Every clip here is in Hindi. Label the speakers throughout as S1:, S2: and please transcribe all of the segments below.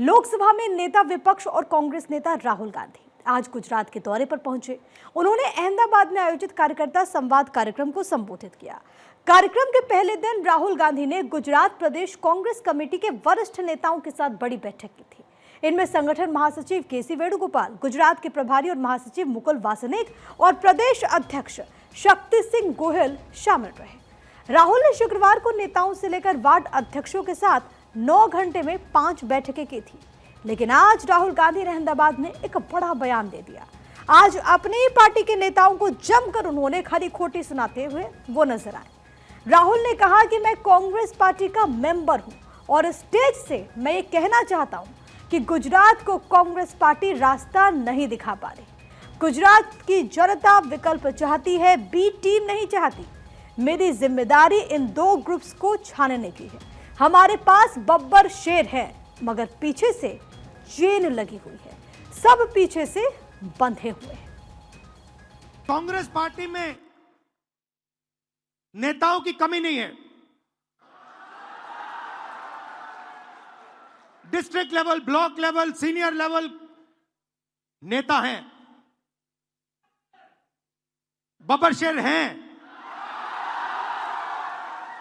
S1: लोकसभा में नेता विपक्ष और कांग्रेस नेता राहुल गांधी आज गुजरात के दौरे पर पहुंचे। उन्होंने अहमदाबाद में आयोजित कार्यकर्ता संवाद कार्यक्रम को संबोधित किया। कार्यक्रम के पहले दिन राहुल गांधी ने गुजरात प्रदेश कांग्रेस कमेटी के वरिष्ठ नेताओं के साथ बड़ी बैठक की थी। इनमें संगठन महासचिव केसी वेणुगोपाल, गुजरात के प्रभारी और महासचिव मुकुल वासनिक और प्रदेश अध्यक्ष शक्ति सिंह गोहिल शामिल रहे। राहुल ने शुक्रवार को नेताओं से लेकर वार्ड अध्यक्षों के साथ 9 घंटे में 5 बैठकें की थी, लेकिन आज राहुल गांधी ने अहमदाबाद में एक बड़ा बयान दे दिया। आज अपनी ही पार्टी के नेताओं को जमकर उन्होंने खरी खोटी सुनाते हुए वो नजर आए। राहुल ने कहा कि मैं कांग्रेस पार्टी का मेंबर हूं और स्टेज से मैं ये कहना चाहता हूं कि गुजरात को कांग्रेस पार्टी रास्ता नहीं दिखा पा रही। गुजरात की जनता विकल्प चाहती है, बी टीम नहीं चाहती। मेरी जिम्मेदारी इन 2 ग्रुप्स को छानने की है। हमारे पास बब्बर शेर है, मगर पीछे से चेन लगी हुई है। सब पीछे से बंधे हुए हैं।
S2: कांग्रेस पार्टी में नेताओं की कमी नहीं है। District level, block level, senior level नेता हैं, बब्बर शेर हैं,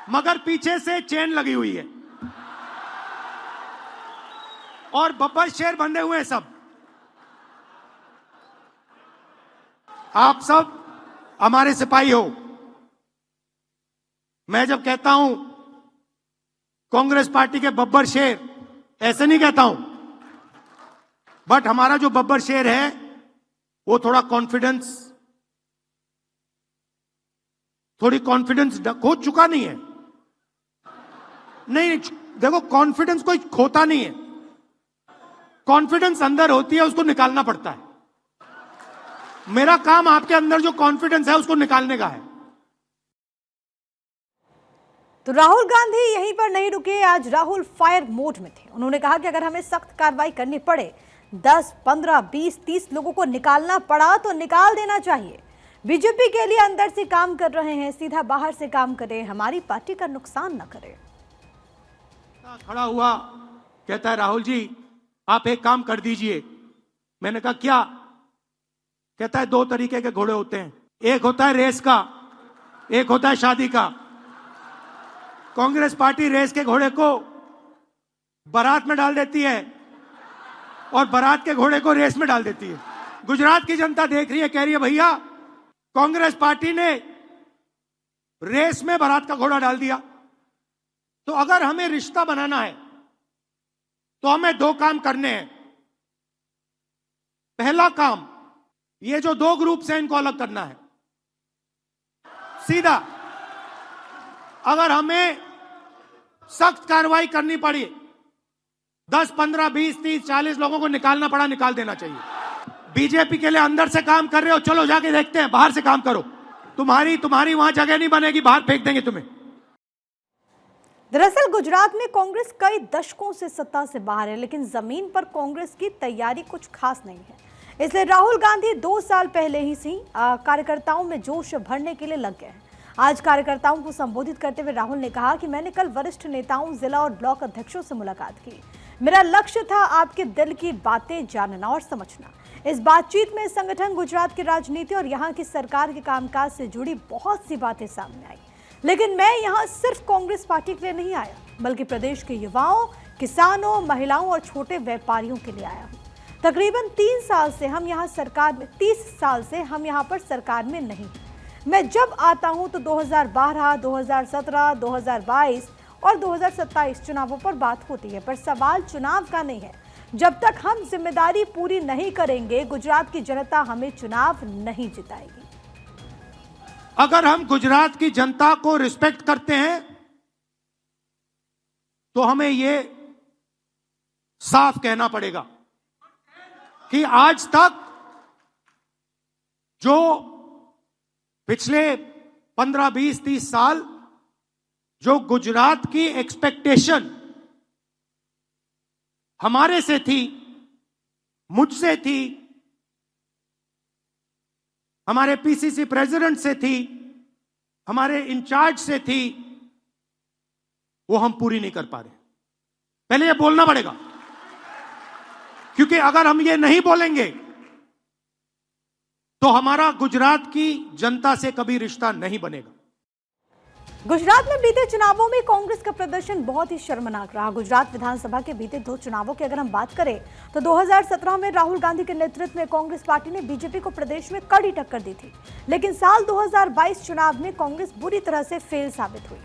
S2: मगर पीछे से चेन लगी हुई है और बब्बर शेर बंधे हुए हैं सब। आप सब हमारे सिपाही हो। मैं जब कहता हूं कांग्रेस पार्टी के बब्बर शेर, ऐसे नहीं कहता हूं, बट हमारा जो बब्बर शेर है वो थोड़ी कॉन्फिडेंस खो चुका नहीं है। नहीं, देखो, कॉन्फिडेंस कोई खोता नहीं है। कॉन्फिडेंस अंदर होती है, उसको निकालना पड़ता है। मेरा काम आपके अंदर जो कॉन्फिडेंस है उसको निकालने का है।
S1: तो राहुल गांधी यहीं पर नहीं रुके। आज राहुल फायर मोड में थे। उन्होंने कहा कि अगर हमें सख्त कार्रवाई करनी पड़े, 10, 15, 20, 30 लोगों को निकालना पड़ा तो निकाल देना चाहिए। बीजेपी के लिए अंदर से काम कर रहे हैं, सीधा बाहर से काम करें, हमारी पार्टी का नुकसान न करें।
S2: खड़ा हुआ, कहता है राहुल जी आप एक काम कर दीजिए। मैंने कहा क्या? कहता है 2 तरीके के घोड़े होते हैं, एक होता है रेस का, एक होता है शादी का। कांग्रेस पार्टी रेस के घोड़े को बारात में डाल देती है और बारात के घोड़े को रेस में डाल देती है। गुजरात की जनता देख रही है, कह रही है भैया कांग्रेस पार्टी ने रेस में बारात का घोड़ा डाल दिया। तो अगर हमें रिश्ता बनाना है तो हमें 2 काम करने हैं। पहला काम, ये जो 2 ग्रुप हैं इनको अलग करना है सीधा। अगर हमें सख्त कार्रवाई करनी पड़ी, 10, 15, 20, 30, 40 लोगों को निकालना पड़ा, निकाल देना चाहिए। बीजेपी के लिए अंदर से काम कर रहे हो, चलो जाके देखते हैं, बाहर से काम करो। तुम्हारी वहां जगह नहीं बनेगी, बाहर फेंक देंगे तुम्हें।
S1: दरअसल गुजरात में कांग्रेस कई दशकों से सत्ता से बाहर है, लेकिन जमीन पर कांग्रेस की तैयारी कुछ खास नहीं है। इसलिए राहुल गांधी 2 साल पहले ही से कार्यकर्ताओं में जोश भरने के लिए लग गए हैं। आज कार्यकर्ताओं को संबोधित करते हुए राहुल ने कहा कि मैंने कल वरिष्ठ नेताओं, जिला और ब्लॉक अध्यक्षों से मुलाकात की। मेरा लक्ष्य था आपके दिल की बातें जानना और समझना। इस बातचीत में संगठन, गुजरात की राजनीति और यहाँ की सरकार के कामकाज से जुड़ी बहुत सी बातें सामने आई। लेकिन मैं यहाँ सिर्फ कांग्रेस पार्टी के लिए नहीं आया, बल्कि प्रदेश के युवाओं, किसानों, महिलाओं और छोटे व्यापारियों के लिए आया हूँ। तकरीबन 3 साल से हम यहाँ सरकार में 30 साल से हम यहाँ पर सरकार में नहीं हैं। मैं जब आता हूँ तो 2012, 2017, 2022 और 2027 चुनावों पर बात होती है, पर सवाल चुनाव का नहीं है। जब तक हम जिम्मेदारी पूरी नहीं करेंगे, गुजरात की जनता हमें चुनाव नहीं जिताएगी।
S2: अगर हम गुजरात की जनता को रिस्पेक्ट करते हैं तो हमें यह साफ कहना पड़ेगा कि आज तक जो पिछले 15, 20, 30 साल जो गुजरात की एक्सपेक्टेशन हमारे से थी, मुझसे थी, हमारे पीसीसी प्रेसिडेंट से थी, हमारे इंचार्ज से थी, वो हम पूरी नहीं कर पा रहे। पहले ये बोलना पड़ेगा। क्योंकि अगर हम ये नहीं बोलेंगे तो हमारा गुजरात की जनता से कभी रिश्ता नहीं बनेगा।
S1: गुजरात में बीते चुनावों में कांग्रेस का प्रदर्शन बहुत ही शर्मनाक रहा। गुजरात विधानसभा के बीते 2 चुनावों की अगर हम बात करें तो 2017 में राहुल गांधी के नेतृत्व में कांग्रेस पार्टी ने बीजेपी को प्रदेश में कड़ी टक्कर दी थी, लेकिन साल 2022 चुनाव में कांग्रेस बुरी तरह से फेल साबित हुई।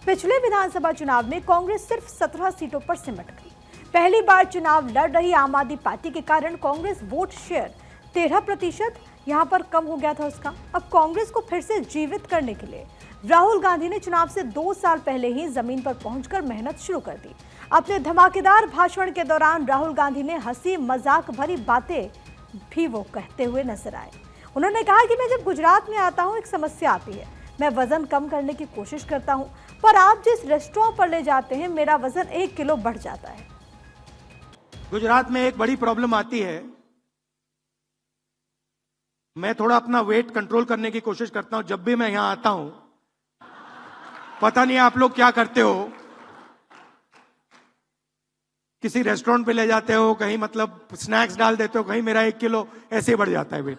S1: पिछले विधानसभा चुनाव में कांग्रेस सिर्फ 17 सीटों पर सिमट गई। पहली बार चुनाव लड़ रही आम आदमी पार्टी के कारण कांग्रेस वोट शेयर 13% यहां पर कम हो गया था उसका। अब कांग्रेस को फिर से जीवित करने के लिए राहुल गांधी ने चुनाव से 2 साल पहले ही जमीन पर पहुंचकर मेहनत शुरू कर दी। अपने धमाकेदार भाषण के दौरान राहुल गांधी ने हंसी मजाक भरी बातें भी वो कहते हुए नजर आए। उन्होंने कहा कि मैं जब गुजरात में आता हूं एक समस्या आती है, मैं वजन कम करने की कोशिश करता हूं, पर आप जिस रेस्टोरेंट पर ले जाते हैं मेरा वजन 1 किलो बढ़ जाता है।
S2: गुजरात में एक बड़ी प्रॉब्लम आती है, मैं थोड़ा अपना वेट कंट्रोल करने की कोशिश करता हूं। जब भी मैं यहां आता हूं, पता नहीं आप लोग क्या करते हो, किसी रेस्टोरेंट पे ले जाते हो, कहीं मतलब स्नैक्स डाल देते हो, कहीं मेरा 1 किलो ऐसे बढ़ जाता है वेट।